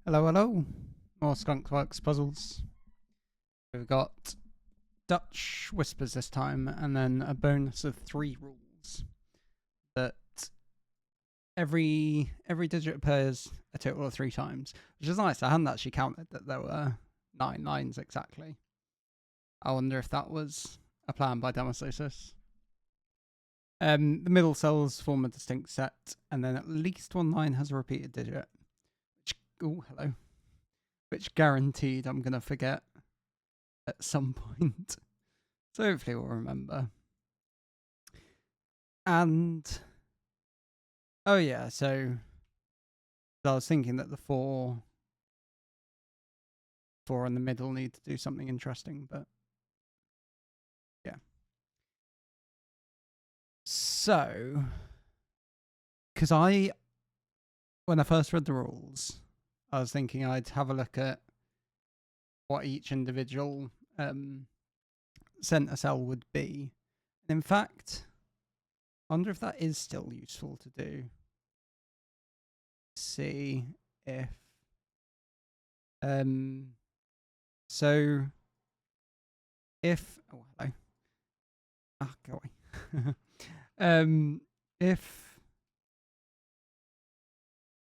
Hello, hello. More Skunkworks puzzles. We've got Dutch whispers this time, and then a bonus of 3 rules. That every digit appears a total of 3 times, which is nice. I hadn't actually counted that there were 9 lines exactly. I wonder if that was a plan by Demososis. The middle cells form a distinct set, and then at least one line has a repeated digit. Hello. Which guaranteed I'm going to forget at some point. So hopefully we'll remember. And, oh yeah, so I was thinking that the four in the middle need to do something interesting, but yeah. So, because when I first read the rules, I was thinking I'd have a look at what each individual center cell would be. And in fact, I wonder if that is still useful to do. See if so if hello. Go away. If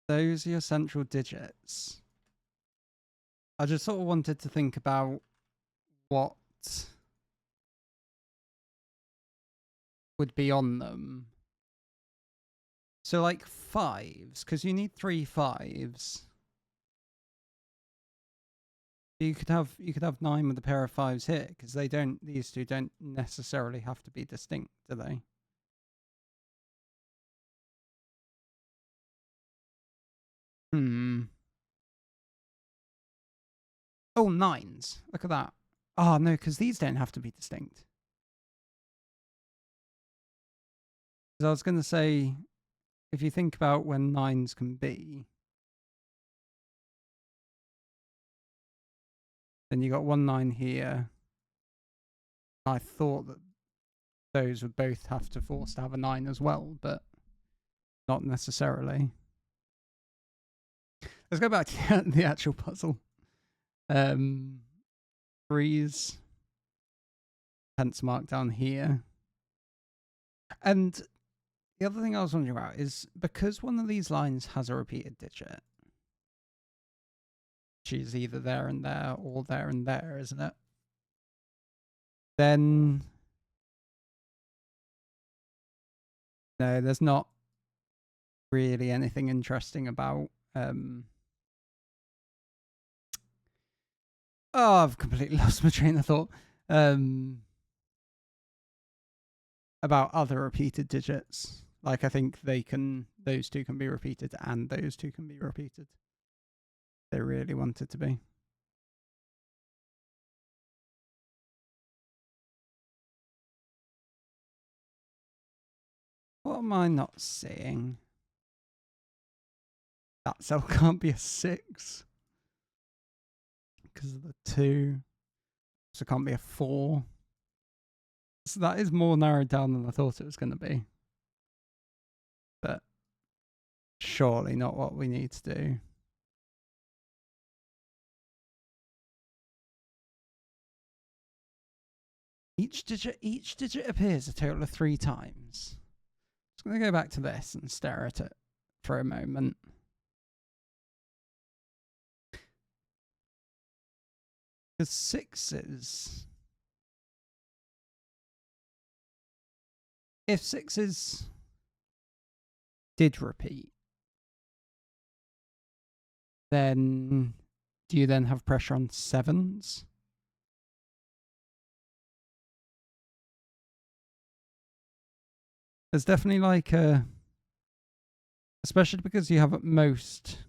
those are your central digits, I just sort of wanted to think about what would be on them. So like 5s, because you need 3 5s. You could have 9 with a pair of 5s here, because these two don't necessarily have to be distinct, do they? Oh, 9s. Look at that. Oh no, because these don't have to be distinct. Because I was going to say, if you think about when 9s can be, then you got 1 9 here. I thought that those would both have to force to have a 9 as well, but not necessarily. Let's go back to the actual puzzle. 3s, hence mark down here. And the other thing I was wondering about is, because one of these lines has a repeated digit, which is either there and there or there and there, isn't it? Then no, there's not really anything interesting about oh, I've completely lost my train of thought. About other repeated digits. Like, I think those two can be repeated and those two can be repeated. They really want it to be. What am I not seeing? That cell can't be a 6. Because of the 2. So it can't be a 4. So that is more narrowed down than I thought it was going to be. But surely not what we need to do. Each digit appears a total of 3 times. I'm just going to go back to this and stare at it for a moment. Because 6s, if 6s did repeat, then do you then have pressure on 7s? There's definitely like especially because you have at most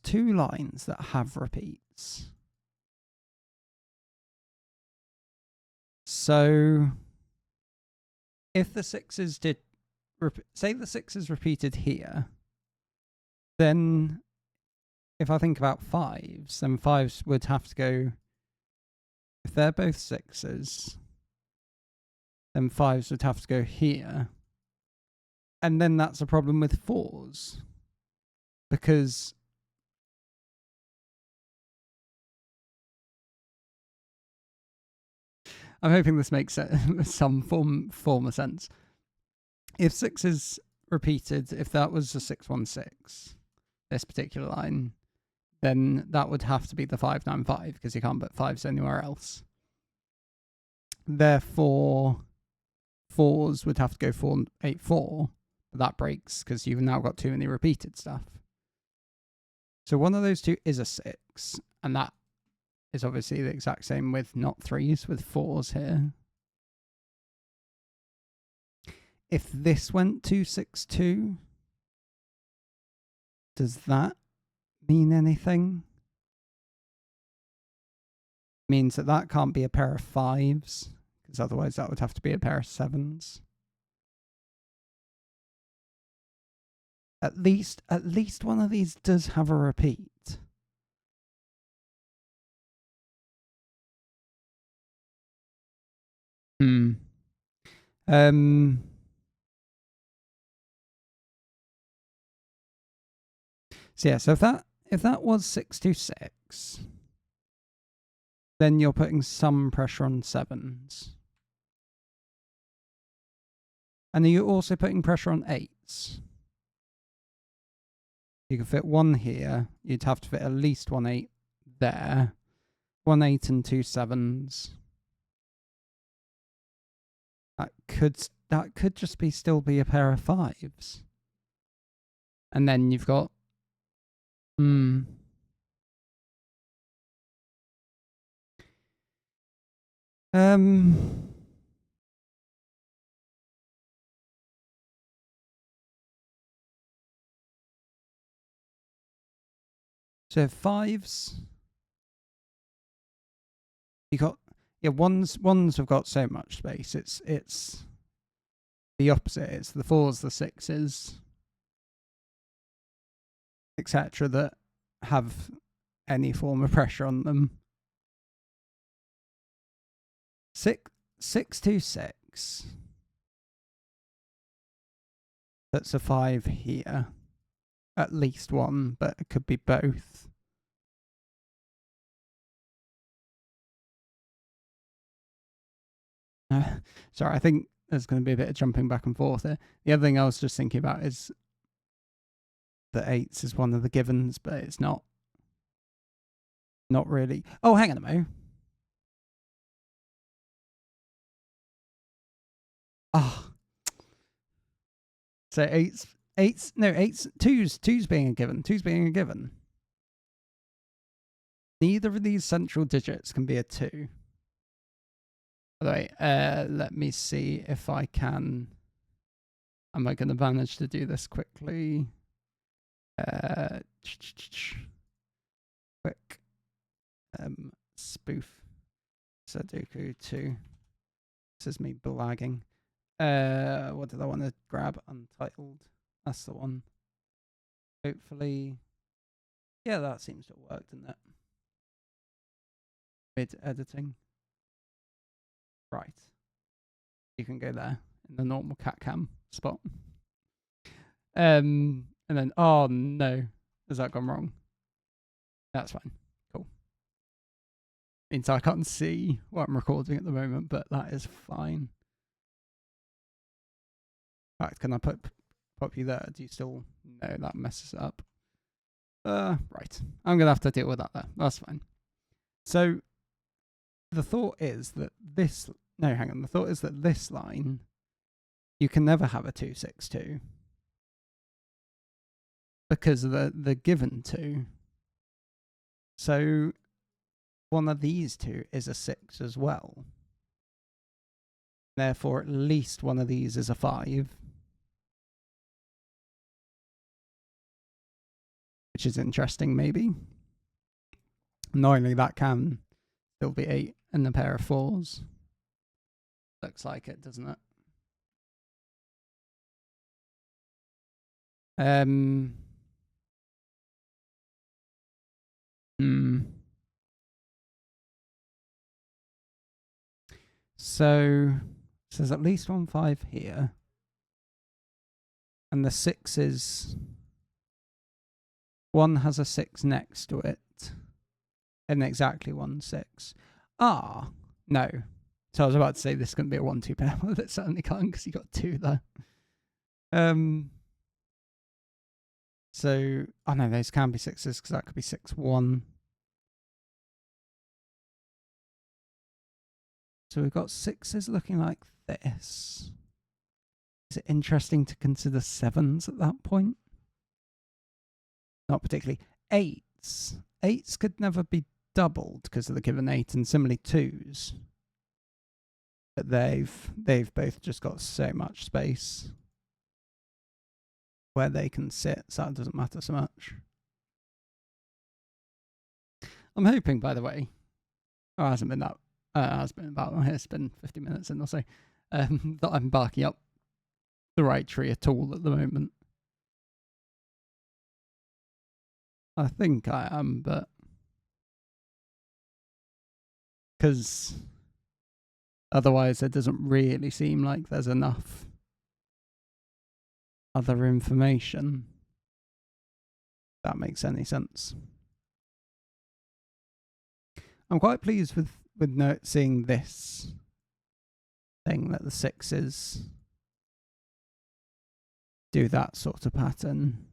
2 lines that have repeats. So if the 6s did, say the 6s repeated here, then if I think about 5s, then 5s would have to go, if they're both 6s, then 5s would have to go here. And then that's a problem with 4s. Because I'm hoping this makes some form of sense. If 6 is repeated, if that was a 616, this particular line, then that would have to be the 595 because you can't put 5s anywhere else. Therefore, 4s would have to go 484, but that breaks because you've now got too many repeated stuff. So one of those two is a 6, and that is obviously the exact same with not 3s, with 4s here. If this went 262, does that mean anything? Means that that can't be a pair of 5s, because otherwise that would have to be a pair of 7s. At least one of these does have a repeat. So yeah, so if that was 626, then you're putting some pressure on 7s. And are you also putting pressure on 8s? You can fit one here. You'd have to fit at least 1 8 there. 1 8 and 2 7s. That could just still be a pair of 5s. And then you've got so 5s. You got ones have got so much space. It's the opposite. It's the 4s, the 6s, etc. that have any form of pressure on them. 626. That's a 5 here. At least one, but it could be both. Sorry, I think there's going to be a bit of jumping back and forth here. The other thing I was just thinking about is the 8s is one of the givens, but it's not. Not really. Oh, hang on a moment. Ah. So 2's being a given. 2's being a given. Neither of these central digits can be a 2. By the way, let me see if I can. Am I going to manage to do this quickly? Quick. Spoof. Sudoku 2. This is me blagging. What did I want to grab? Untitled. That's the one. Hopefully. Yeah, that seems to have worked, doesn't it? Mid-editing. Right. You can go there in the normal cat cam spot. And then, oh no, has that gone wrong? That's fine. Cool. Means I can't see what I'm recording at the moment, but that is fine. In fact, can I pop you there? Do you still know that messes it up? Right. I'm gonna have to deal with that there. That's fine. So the thought is that this the thought is that this line you can never have a 262 because of the given 2. So one of these two is a 6 as well. Therefore, at least one of these is a 5. Which is interesting, maybe. Knowingly, that can still be 8 and a pair of 4s. Looks like it, doesn't it? So there's at least 1 5 here. And the 6s, one has a 6 next to it, and exactly 1 6. Ah, no. So I was about to say this couldn't be a 1-2 pair, but it certainly can't because you got 2 there. So, oh no, those can be 6s because that could be 6-1. So we've got 6s looking like this. Is it interesting to consider 7s at that point? Not particularly. 8s. 8s could never be doubled because of the given 8, and similarly 2s. But they've both just got so much space where they can sit, so it doesn't matter so much. I'm hoping, by the way, it hasn't been that. It's been about. It's been 50 minutes in or so. That I'm barking up the right tree at all at the moment. I think I am, but because otherwise it doesn't really seem like there's enough other information. If that makes any sense. I'm quite pleased with seeing this thing that the 6s do that sort of pattern.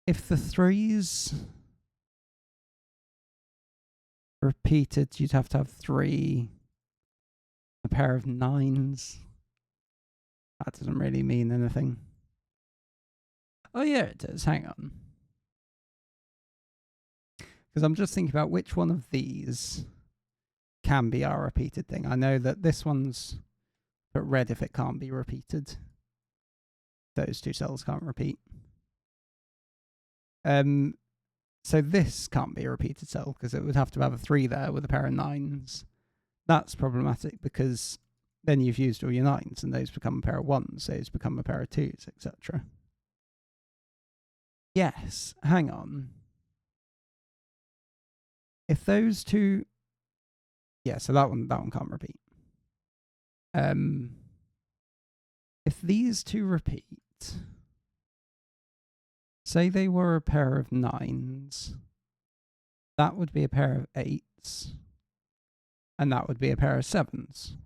If the 3s repeated, you'd have to have 3, a pair of 9s. That doesn't really mean anything. Oh yeah, it does. Hang on. Because I'm just thinking about which one of these can be our repeated thing. I know that this one's put red if it can't be repeated. Those 2 cells can't repeat. So this can't be a repeated cell because it would have to have a 3 there with a pair of 9s. That's problematic because then you've used all your 9s and those become a pair of 1s, those become a pair of 2s, etc. Yes, hang on. If those 2, yeah, so that one can't repeat. If these 2 repeat, say they were a pair of 9s, that would be a pair of 8s, and that would be a pair of 7s.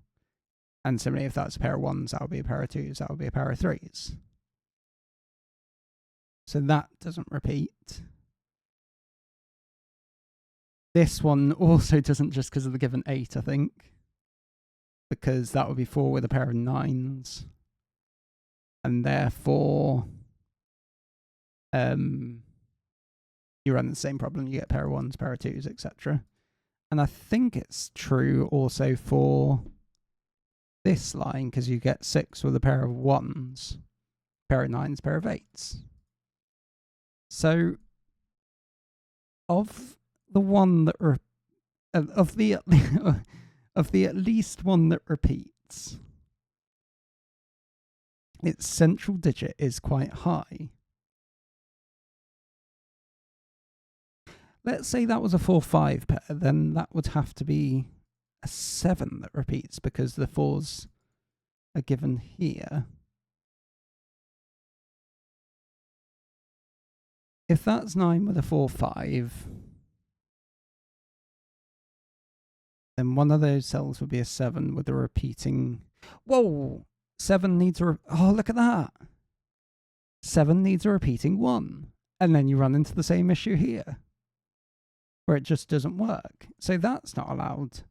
And similarly, if that's a pair of 1s, that would be a pair of 2s, that would be a pair of 3s. So that doesn't repeat. This one also doesn't just because of the given 8, I think. Because that would be 4 with a pair of 9s. And therefore, you run the same problem. You get a pair of 1s, pair of 2s, etc. And I think it's true also for this line because you get 6 with a pair of 1s, pair of 9s, pair of 8s. So, of the one that of the at least one that repeats, its central digit is quite high. Let's say that was a 4-5 pair, then that would have to be a 7 that repeats because the 4s are given here. If that's 9 with a 4-5, then one of those cells would be a 7 with a repeating. Whoa! 7 needs a. Oh, look at that! 7 needs a repeating 1. And then you run into the same issue here, where it just doesn't work. So that's not allowed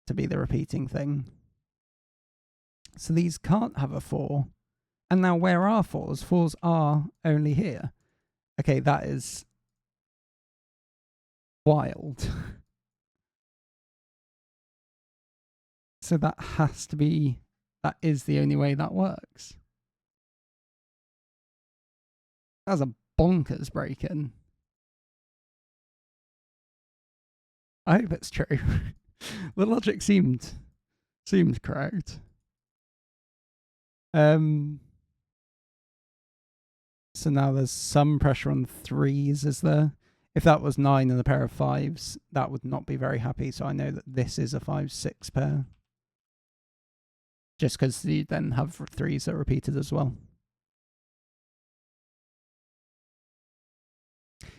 to be the repeating thing. So these can't have a 4. And now where are 4s? 4s are only here. Okay, that is wild. So that has to be, that is the only way that works. That's a bonkers break-in. I hope it's true. The logic seemed correct. So now there's some pressure on 3s, is there? If that was 9 and a pair of 5s, that would not be very happy. So I know that this is a 5-6 pair. just because you then have 3s that are repeated as well.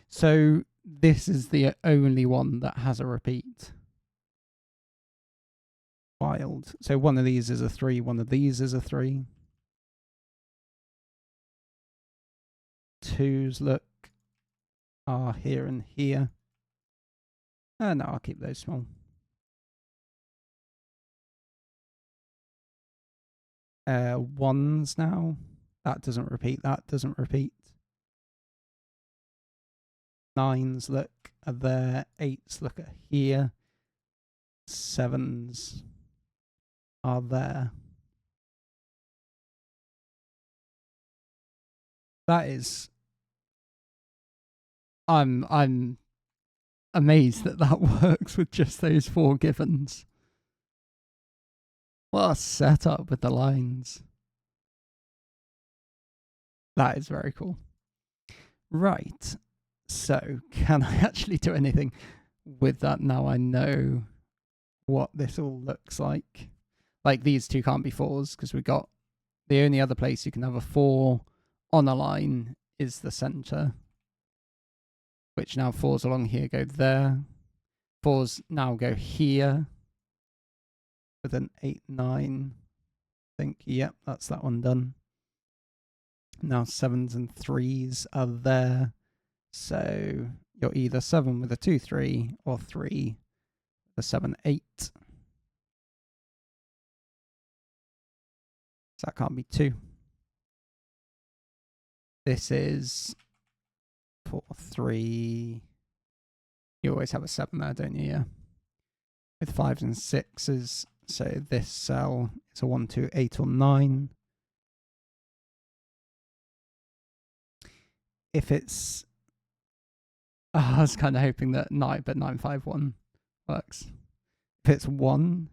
So this is the only one that has a repeat. Wild. So one of these is a 3, one of these is a 3. 2s, look, are here and here. No, I'll keep those small. 1s now. That doesn't repeat, that doesn't repeat. 9s, look, are there. 8s, look at here. 7s are there. That is... I'm amazed that that works with just those 4 givens. What a setup with the lines. That is very cool. Right. So, can I actually do anything with that now I know what this all looks like? Like, these two can't be 4s because we got... The only other place you can have a 4 on a line is the centre. Which now 4s along here go there. 4s now go here. With an 8, 9. I think, yep, that's that one done. Now 7s and 3s are there. So you're either 7 with a 2, 3 or 3 with a 7, 8. So that can't be 2. This is 4, 3. You always have a 7 there, don't you? Yeah. With 5s and 6s. So this cell is a 1, 2, 8 or 9. If it's... I was kind of hoping that 9, but 9, 5, 1 works. If it's 1,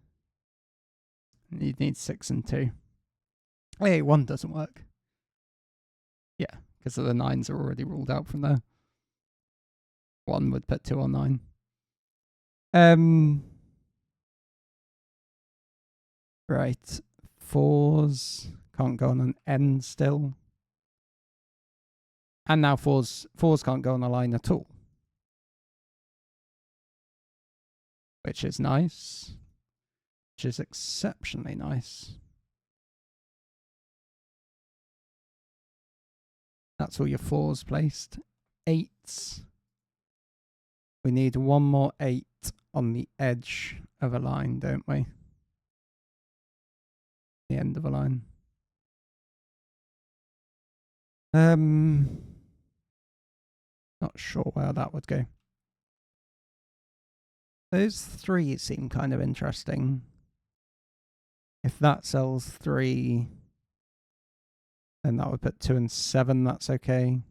you need 6 and 2. Hey, 1 doesn't work. Yeah, because the 9s are already ruled out from there. 1 would put 2 on 9. Right. 4s can't go on an N still. And now 4s can't go on a line at all. Which is nice. Which is exceptionally nice. That's all your 4s placed. 8s. We need one more 8 on the edge of a line, don't we? The end of a line. Not sure where that would go. Those 3 seem kind of interesting. If that sells 3, then that would put 2 and 7, that's okay.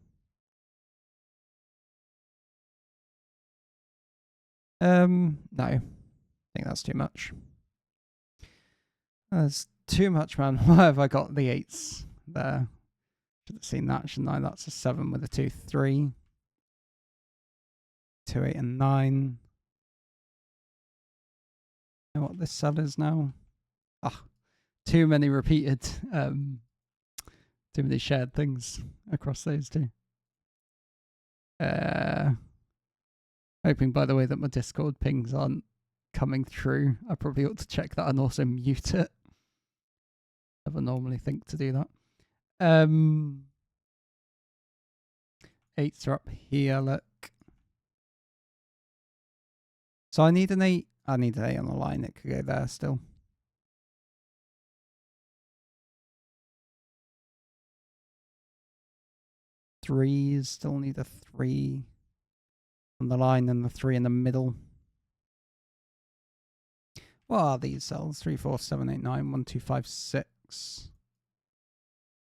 No. I think that's too much. That's too much, man. Why have I got the 8s there? Should have seen that, shouldn't I? That's a 7 with a 2, 3. 2, 8 and 9. Know what this cell is now? Ah, too many repeated, too many shared things across those two. Hoping, by the way, that my Discord pings aren't coming through. I probably ought to check that and also mute it. Never normally think to do that. 8s are up here, look. So I need an 8. I need an 8 on the line. It could go there still. Threes still need a 3 on the line and the 3 in the middle. What are these cells? 3, 4, 7, 8, 9, 1, 2, 5, 6.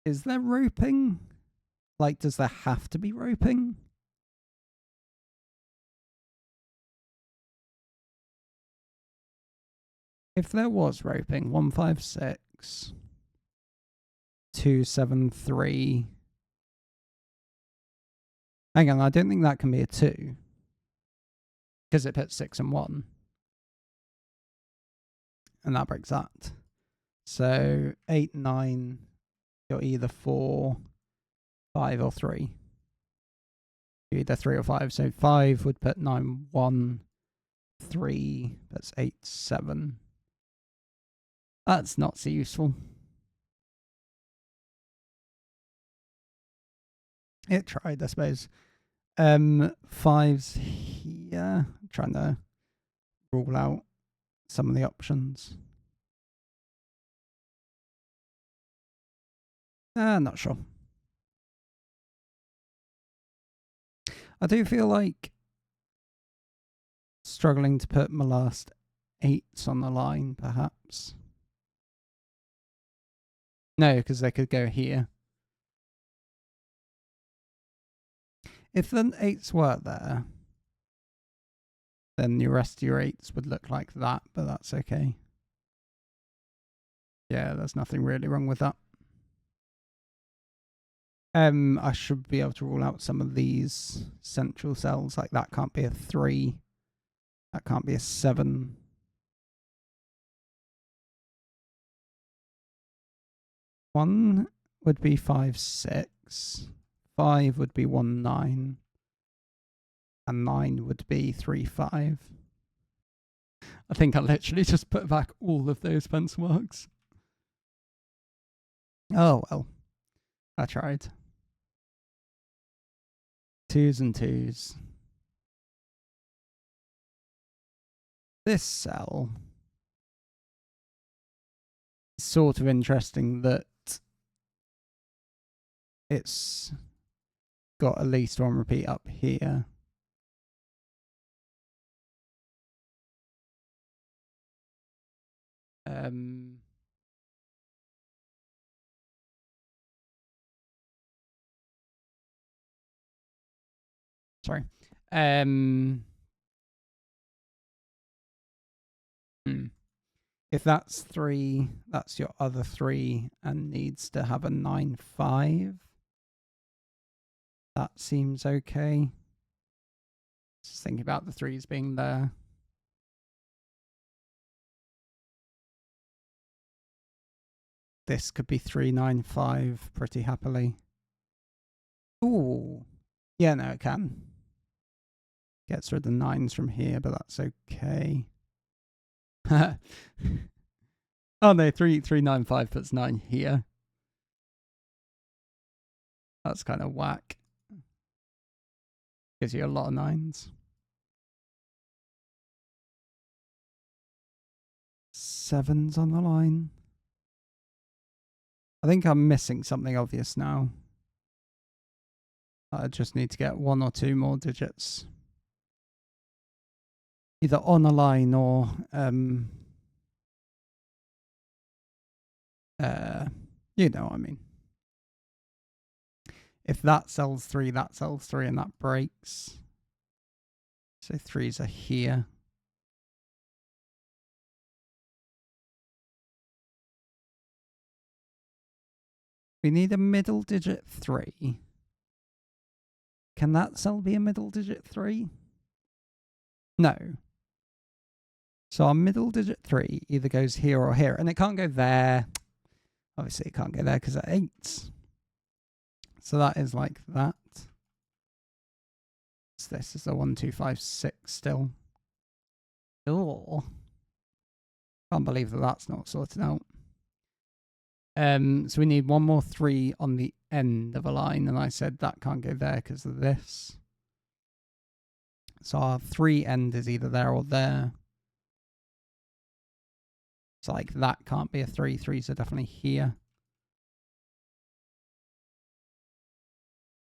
Is there roping? Like, does there have to be roping? If there was roping, 1, 5, 6, 2, 7, 3. Hang on, I don't think that can be a 2. Because it puts 6 and 1. And that breaks that. So 8, 9, you're either 4, 5 or 3. You're either 3 or 5. So 5 would put 9, 1, 3, that's 8, 7. That's not so useful. It tried, I suppose. 5's here. I'm trying to rule out some of the options. Not sure. I do feel like struggling to put my last 8s on the line, perhaps. No, because they could go here. If the 8s were there, then the rest of your 8s would look like that, but that's okay. Yeah, there's nothing really wrong with that. I should be able to rule out some of these central cells, like that can't be a 3. That can't be a 7. One would be 5, 6. 5 would be 1, 9. And 9 would be 3, 5. I think I literally just put back all of those pencil marks. Oh, well. I tried. 2s and 2s. This cell is sort of interesting that it's got at least one repeat up here. Sorry. If that's 3, that's your other 3 and needs to have a 9, 5. That seems okay. Just thinking about the 3s being there. This could be 3, 9, 5 pretty happily. Ooh. Yeah, no, it can. Gets rid of the 9s from here, but that's okay. Oh no, 3, 3, 9, 5 puts 9 here. That's kind of whack. Gives you a lot of 9s. 7's on the line. I think I'm missing something obvious now. I just need to get 1 or 2 more digits. Either on a line or you know what I mean. If that sells 3, that sells 3, and that breaks. So 3s are here. We need a middle digit 3. Can that cell be a middle digit 3? No. So our middle digit 3 either goes here or here, and it can't go there. Obviously, it can't go there because of 8s. So that is like that. So this is a 1, 2, 5, 6 still. Oh, can't believe that that's not sorted out. So we need 1 more 3 on the end of a line, and I said that can't go there because of this. So our 3 end is either there or there. So like that can't be a 3. 3s are definitely here.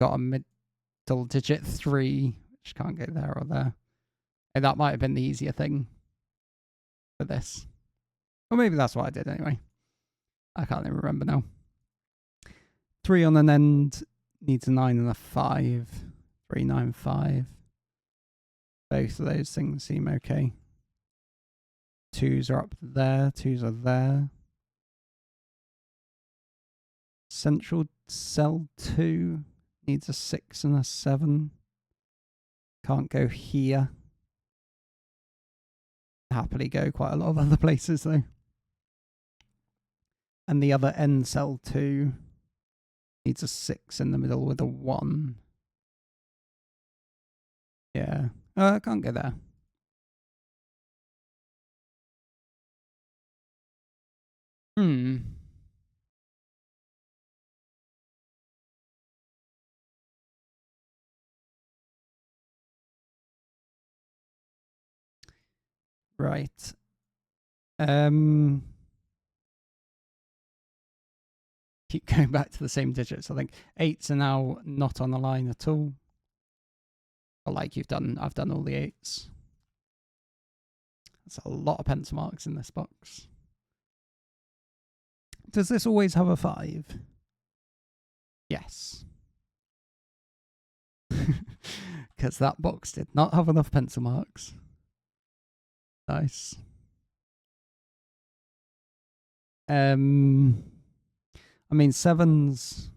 Got a middle digit 3, which can't go there or there. And that might have been the easier thing for this. Or maybe that's what I did anyway. I can't even remember now. 3 on an end needs a 9 and a 5. 3, 9, 5. Both of those things seem okay. 2s are up there. 2s are there. Central cell 2 needs a 6 and a 7. Can't go here. Happily go quite a lot of other places though. And the other end cell 2 needs a 6 in the middle with a 1. Yeah. I can't go there. Right. Keep going back to the same digits. I think 8s are now not on the line at all. Or like I've done all the 8s. That's a lot of pencil marks in this box. Does this always have a 5? Yes. Because that box did not have enough pencil marks. Nice. I mean, 7s.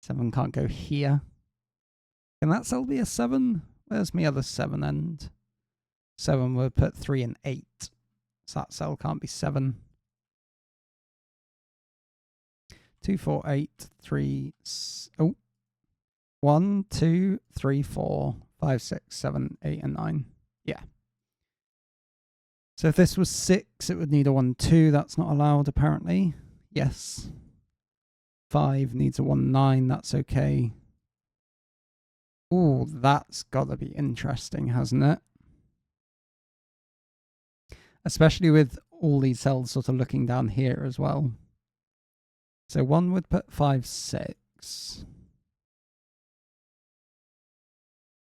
7 can't go here. Can that cell be a 7? Where's my other 7 end? 7 would put 3 and 8. So that cell can't be 7. 2, 4, 8, 3. Oh. 1, 2, 3, 4, 5, 6, 7, 8, and 9. Yeah. So if this was 6, it would need a 1, 2. That's not allowed, apparently. Yes. 5 needs a 1, 9. That's okay. Ooh, that's got to be interesting, hasn't it? Especially with all these cells sort of looking down here as well. So 1 would put 5, 6.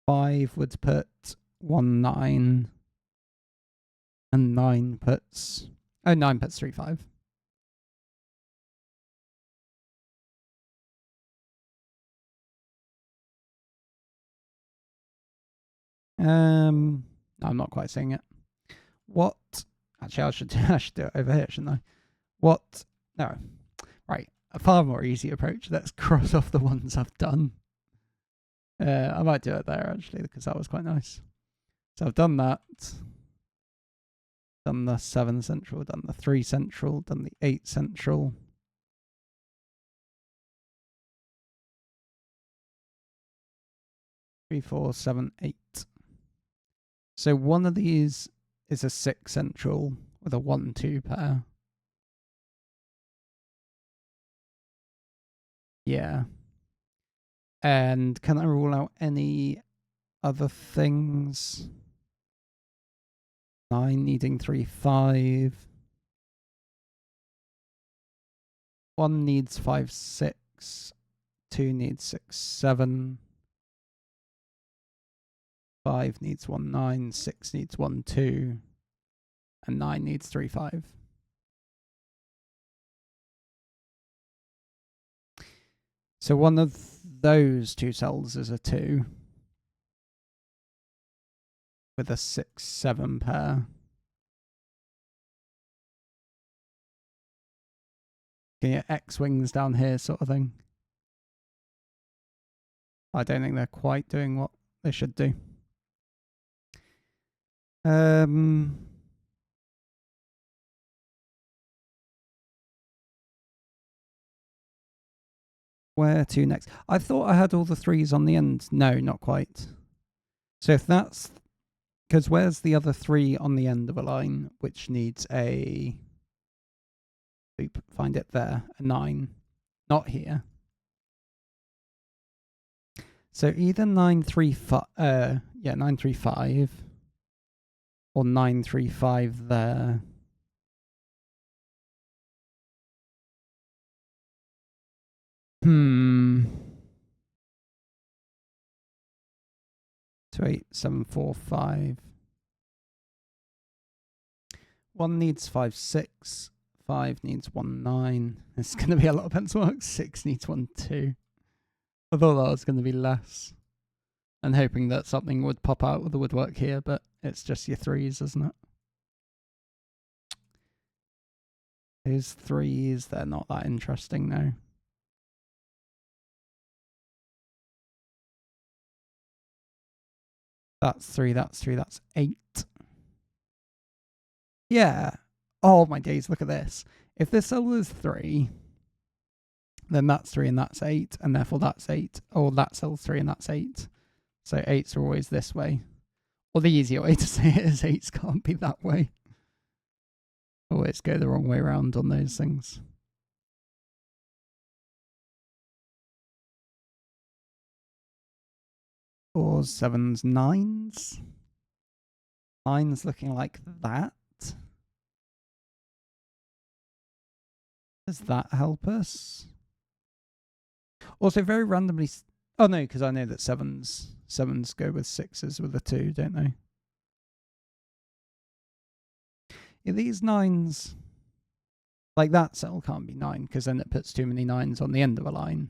5 would put 1, 9. And 9 puts... Oh, 9 puts 3, 5. I'm not quite seeing it. What? Actually, I should do it over here, shouldn't I? What? No. Right. A far more easy approach. Let's cross off the ones I've done. I might do it there, actually, because that was quite nice. So I've done that. Done the 7 central, done the 3 central, done the 8 central. Three, 4, 7, 8. So one of these is a 6 central with a 1, 2 pair. Yeah. And can I rule out any other things? 9 needing 3, 5. 1 needs 5, 6. 2 needs 6, 7. 5 needs 1, 9. 6 needs 1, 2. And 9 needs 3, 5. So one of those 2 cells is a 2. With a 6, 7 pair. Can you get X-wings down here sort of thing? I don't think they're quite doing what they should do. Where to next? I thought I had all the 3s on the end. No, not quite. So if that's... Because where's the other 3 on the end of a line, which needs a... Oop, find it there. A 9. Not here. So either 9, 3, 5... 9, 3, 5. Or 9, 3, 5 there. Hmm. 2, 8, 7, 4, 5. 1 needs 5, 6. 5 needs 1, 9. It's going to be a lot of pencil marks. 6 needs 1, 2. I thought that was going to be less. And hoping that something would pop out with the woodwork here, but it's just your 3s, isn't it? Those 3s, they're not that interesting now. That's 3, that's 3, that's 8. Yeah. Oh my days, look at this. If this cell is 3, then that's 3 and that's 8, and therefore that's 8. Or that cell's 3 and that's 8. So 8s are always this way. Or the easier way to say it is 8s can't be that way. Always go the wrong way around on those things. Or 7s, 9s. 9s looking like that. Does that help us? Also, very randomly. Oh no, because I know that 7s go with 6s with a 2, don't they? Yeah, these 9s, like that cell can't be 9 because then it puts too many 9s on the end of a line.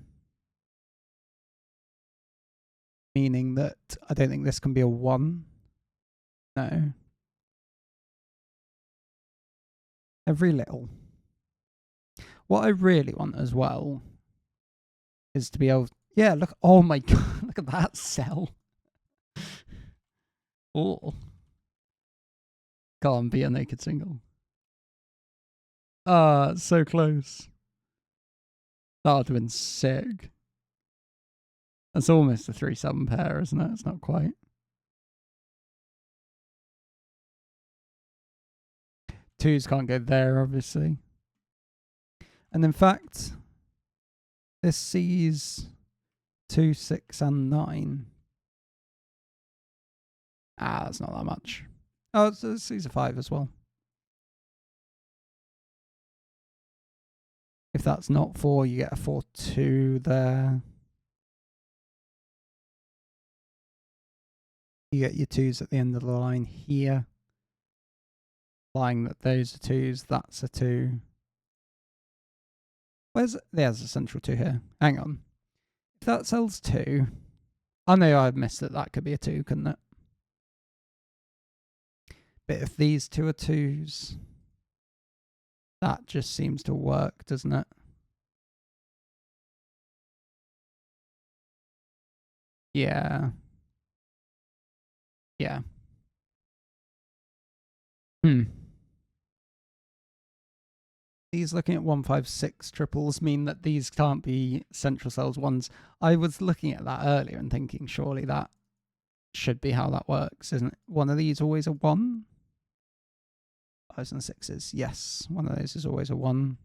Meaning that I don't think this can be a 1. No. Every little. What I really want as well is to be able... Yeah, look. Oh my god. Look at that cell. Oh. Can't be a naked single. Ah, it's so close. That would have been sick. That's almost a 3-7 pair, isn't it? It's not quite. Twos can't go there, obviously. And in fact, this sees 2, 6, and 9. Ah, that's not that much. Oh, it sees a 5 as well. If that's not 4, you get a 4, 2 there. You get your 2s at the end of the line here. Implying that those are 2s, that's a 2. There's a central 2 here. Hang on. If that cell's 2, I know I've missed it. That could be a 2, couldn't it? But if these 2 are 2s, that just seems to work, doesn't it? Yeah. Yeah. These looking at 1, 5, 6 triples mean that these can't be central cells 1s. I was looking at that earlier and thinking surely that should be how that works, isn't it? One of these always a 1? 5s and 6s. Yes, one of those is always a 1.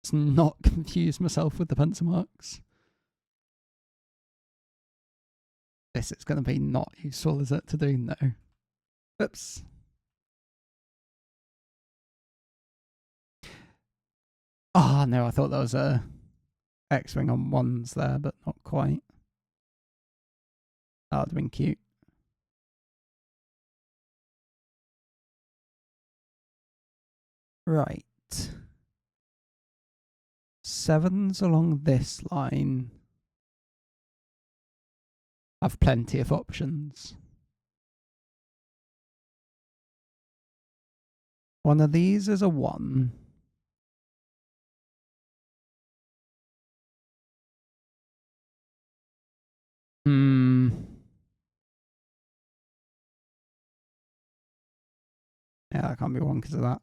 Let's not confuse myself with the pencil marks. This is going to be not useful, is it, to do? No. Oops. Ah, no, I thought there was a X-wing on 1s there, but not quite. That would have been cute. Right. 7s along this line have plenty of options. One of these is a 1. Yeah, that can't be 1 because of that.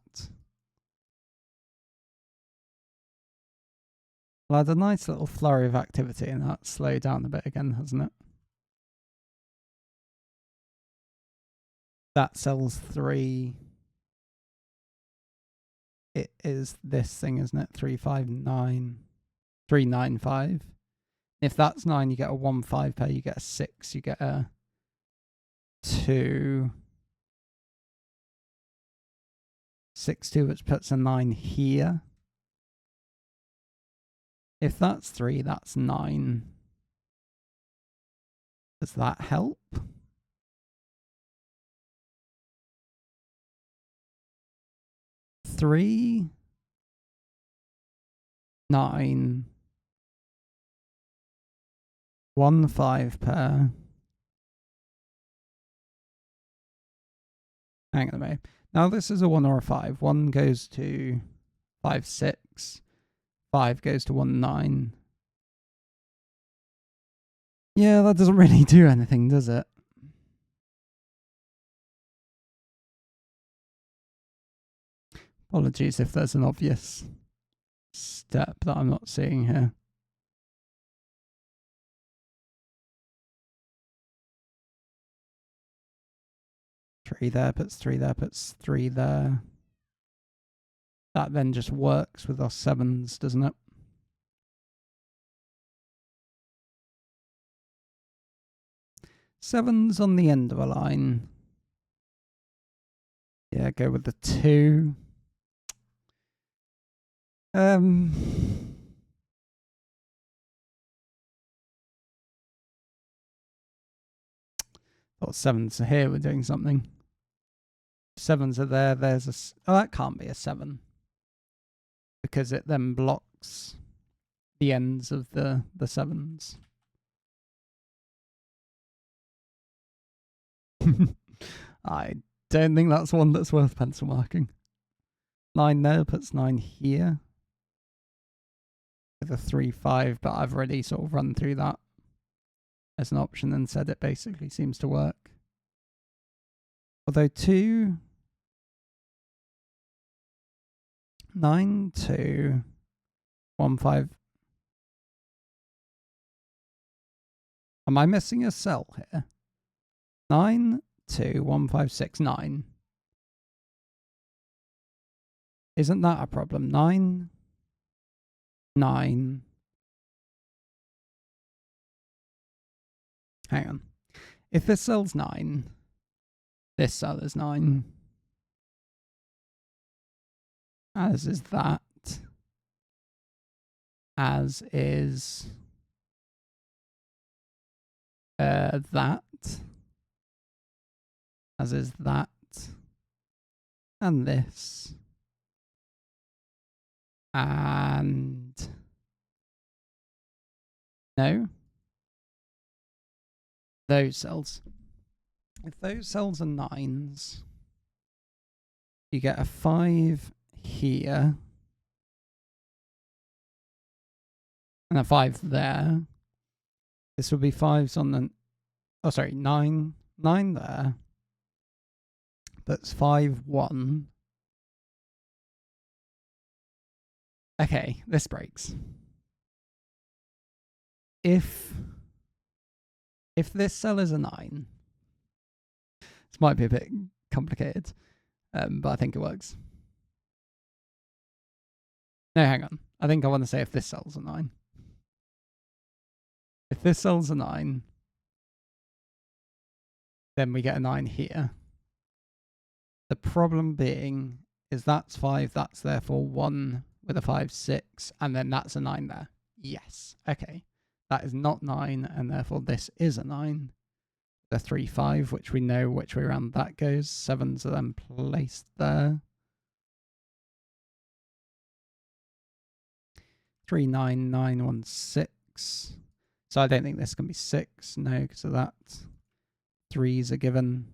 Well, I had a nice little flurry of activity and that slowed down a bit again, hasn't it? That cell's 3. It is this thing, isn't it? 3, 5, 9. 3, 9, 5. If that's 9, you get a 1, 5 pair. You get a 6. You get a 2. 6, 2, which puts a 9 here. If that's 3, that's 9. Does that help? Three, 9, 1, 5 pair. Hang on a minute. Now this is a 1 or a 5. 1 goes to 5, 6. 5 goes to 1, 9. Yeah, that doesn't really do anything, does it? Apologies if there's an obvious step that I'm not seeing here. Three there, puts 3 there, puts 3 there. That then just works with our 7s, doesn't it? Sevens on the end of a line. Yeah, go with the 2. Thought 7s are here, we're doing something. 7s are there, there's a... Oh, that can't be a 7. Because it then blocks the ends of the 7s. I don't think that's one that's worth pencil marking. 9 there, puts 9 here. With a 3, 5, but I've already sort of run through that as an option and said it basically seems to work. Although 2, 9, 2, 1, 5. Am I missing a cell here? 9, 2, 1, 5, 6, 9. Isn't that a problem? 9, 9. Hang on. If this cell's 9, this cell is 9. As is that. As is that. As is that. And this. And no. Those cells. If those cells are 9s, you get a 5 here. And a 5 there. This would be 5s on the... Oh, sorry, 9. 9 there. That's 5, 1. Okay, this breaks. If this cell is a 9, this might be a bit complicated, but I think it works. No, hang on. I think I want to say if this cell's a 9. If this cell's a 9, then we get a 9 here. The problem being is that's 5, that's therefore 1 with a 5, 6, and then that's a 9 there. Yes, okay. That is not 9, and therefore this is a 9. The 3, 5, which we know which way around that goes. 7s are then placed there. 3, 9, 9, 1, 6. So I don't think this can be 6, no, because of that. 3s are given.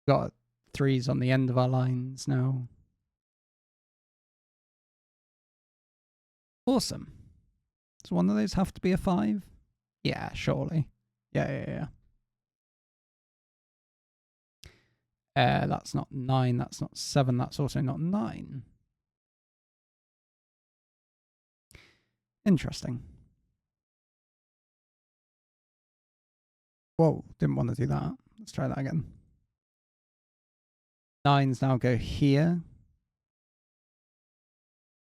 Got 3s on the end of our lines now. Awesome. Does one of those have to be a 5? Yeah, surely. Yeah. That's not 9, that's not 7, that's also not 9. Interesting. Whoa, didn't want to do that. Let's try that again. 9s now go here.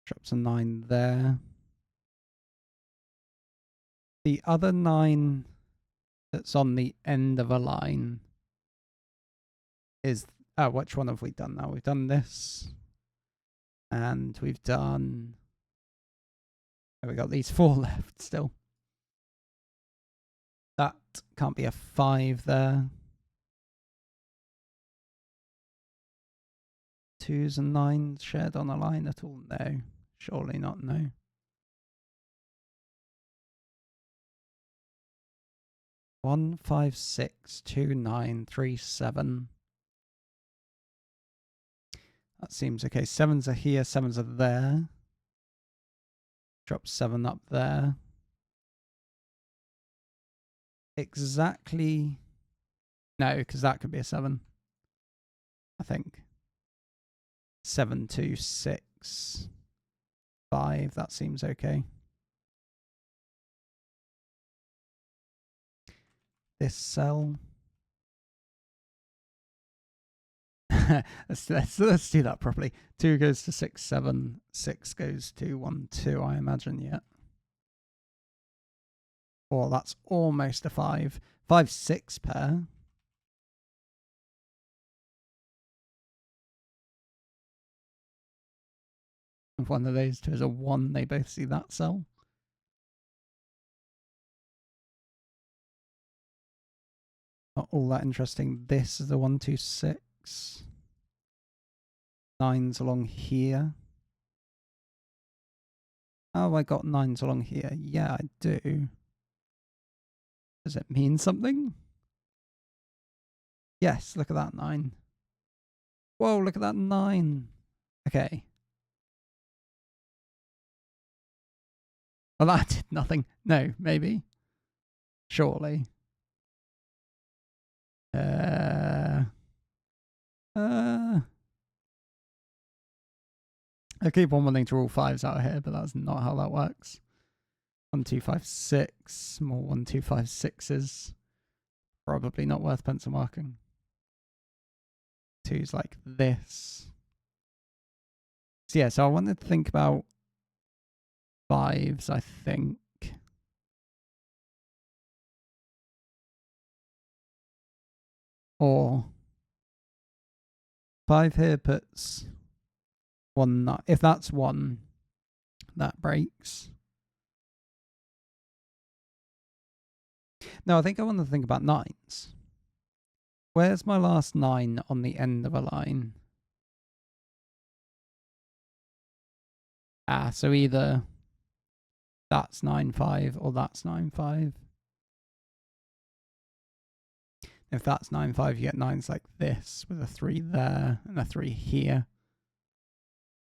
Drops a 9 there. The other 9 that's on the end of a line is... Oh, which one have we done now? We've done this. And we've done... Oh, we got these 4 left still. That can't be a 5 there. 2s and 9s shared on a line at all? No. Surely not, no. One, 5, 6, 2, 9, 3, 7. That seems okay. 7s are here, 7s are there. Drop 7 up there. Exactly. No, because that could be a 7. I think. 7, 2, 6, 5. That seems okay. This cell. let's do that properly. 2 goes to 6, 7. 6 goes to 1, 2, I imagine, yeah. Or that's almost a 5. 5, 6 pair. If one of those two is a 1, they both see that cell. Not all that interesting. This is the 1, 2, 6. 9's along here. Oh, I got 9's along here. Yeah, I do. Does it mean something? Yes, look at that 9. Whoa, look at that 9. Okay. Well, that did nothing. No, maybe. Surely. I keep on wanting to rule 5s out here, but that's not how that works. 1, 2, 5, 6. More 1, 2, 5, 6s. Probably not worth pencil marking. 2's like this. So yeah, so I wanted to think about 5s, I think. Or 5 here puts 1. If that's 1, that breaks. No, I think I want to think about 9s. Where's my last 9 on the end of a line? Ah, so either that's 9, 5 or that's 9, 5. If that's 9, 5, you get 9s like this with a 3 there and a 3 here.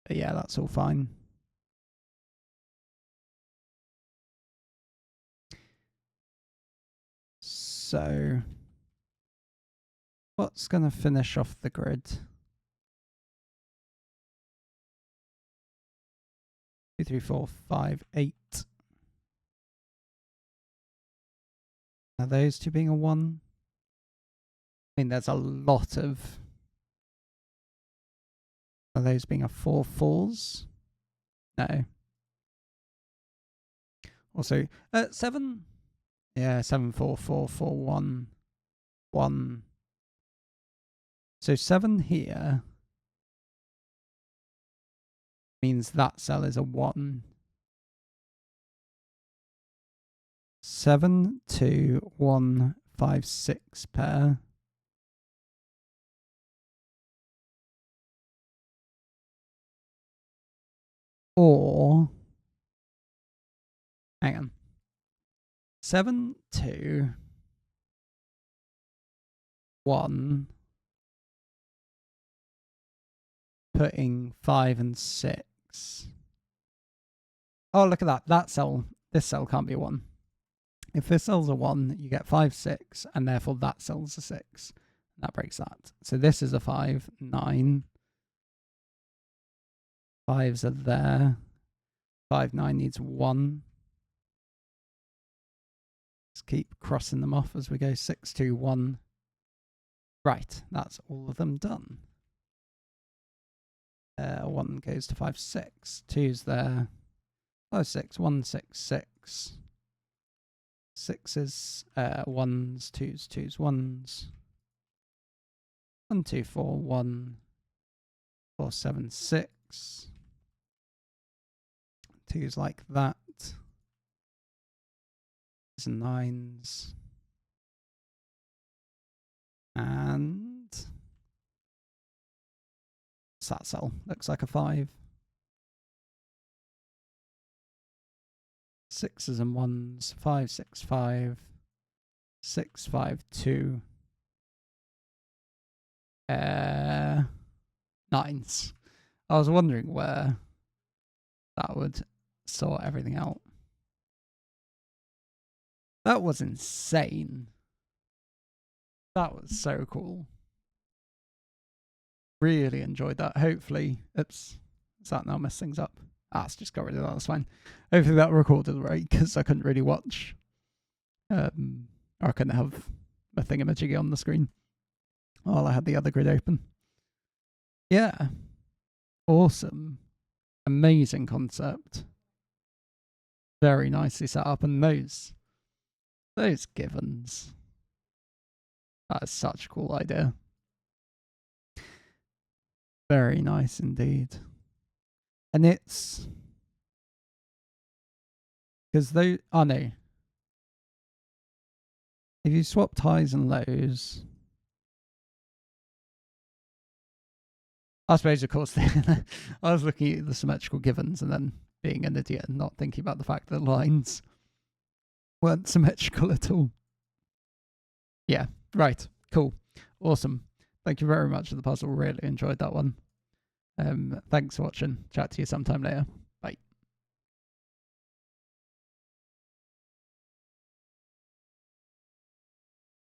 But yeah, that's all fine. So, what's going to finish off the grid? 2, 3, 4, 5, 8. Are those two being a 1? I mean, there's a lot of... Are those being a 4, 4s? No. Also, 7? Yeah, 7, 4, 4, 4, 1, 1. So 7 here means that cell is a 1. 7, 2, 1, 5, 6 pair. Or, hang on. 7, 2, 1, putting 5 and 6. Oh, look at that. That cell, this cell can't be a 1. If this cell's a 1, you get 5, 6, and therefore that cell's a 6. That breaks that. So this is a 5, 9. 5s are there. 5, 9 needs 1. Let's keep crossing them off as we go. 6, 2, 1. Right, that's all of them done. 1 goes to 5, 6. 2's there. 5, 6, 1, 6, 6. 6's, 1's, 2's, 2's, 1's. 1, 2, 4, 1. 4, 7, 6. 2's like that. 9's. And that cell looks like a 5. 6's and 1's. 5, 6, 5. 6, 5, 2. 9's. I was wondering where that would sort everything out. That was insane. That was so cool. Really enjoyed that. Hopefully, it's that now mess things up. It's just got rid of that. That's fine. Hopefully that recorded right, because I couldn't really watch. Or I couldn't have a thingamajiggy on the screen while I had the other grid open. Yeah. Awesome. Amazing concept. Very nicely set up. And those givens. That is such a cool idea. Very nice indeed. And it's because they, oh no. If you swap highs and lows, I suppose, of course, I was looking at the symmetrical givens and then being an idiot and not thinking about the fact that lines weren't symmetrical at all. Yeah, right. Cool. Awesome. Thank you very much for the puzzle. Really enjoyed that one. Thanks for watching. Chat to you sometime later.